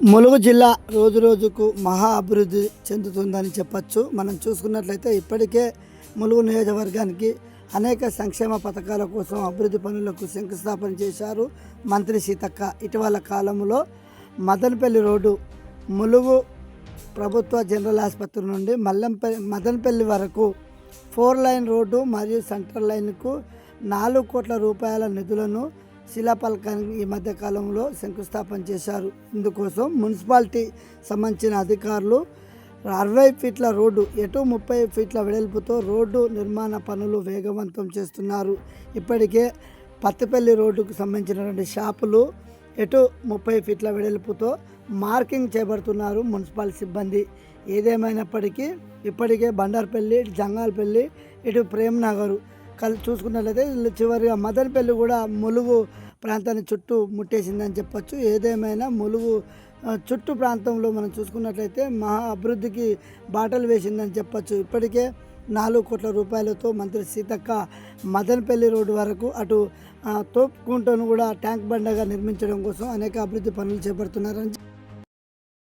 ములుగు జిల్లా రోజు రోజుకు మహా అభివృద్ధి చెందుతుందని చెప్పచ్చు. మనం చూసుకున్నట్లయితే ఇప్పటికే ములుగు నియోజకవర్గానికి అనేక సంక్షేమ పథకాల కోసం అభివృద్ధి పనులకు శంకుస్థాపన చేశారు మంత్రి సీతక్క. ఇటీవల కాలంలో మదనపల్లి రోడ్డు ములుగు ప్రభుత్వ జనరల్ ఆసుపత్రి నుండి మదనపల్లి వరకు 4 లైన్ రోడ్డు మరియు సెంట్రల్ లైన్కు 4 కోట్ల రూపాయల నిధులను శిలాఫలకానికి ఈ మధ్య కాలంలో శంకుస్థాపన చేశారు. ఇందుకోసం మున్సిపాలిటీ సంబంధించిన అధికారులు 60 ఫీట్ల రోడ్డు, ఎటు 30 ఫీట్ల వెడల్పుతో రోడ్డు నిర్మాణ పనులు వేగవంతం చేస్తున్నారు. ఇప్పటికే పత్తిపల్లి రోడ్డుకు సంబంధించినటువంటి షాపులు ఎటు 30 ఫీట్ల వెడల్పుతో మార్కింగ్ చేపడుతున్నారు మున్సిపల్ సిబ్బంది. ఏదేమైనప్పటికీ ఇప్పటికే బండార్పల్లి, జంగాల్పల్లి, ఇటు ప్రేమ్ నగర్ చూసుకున్నట్లయితే చివరిగా మదనపల్లి కూడా ములుగు ప్రాంతాన్ని చుట్టూ ముట్టేసిందని చెప్పచ్చు. ఏదేమైనా ములుగు చుట్టూ ప్రాంతంలో మనం చూసుకున్నట్లయితే మహా అభివృద్ధికి బాటలు వేసిందని చెప్పచ్చు. ఇప్పటికే 4 కోట్ల రూపాయలతో మంత్రి సీతక్క మదనపల్లి రోడ్డు వరకు అటు తోపుకుంటను కూడా ట్యాంక్ బండగా నిర్మించడం కోసం అనేక అభివృద్ధి పనులు చేపడుతున్నారని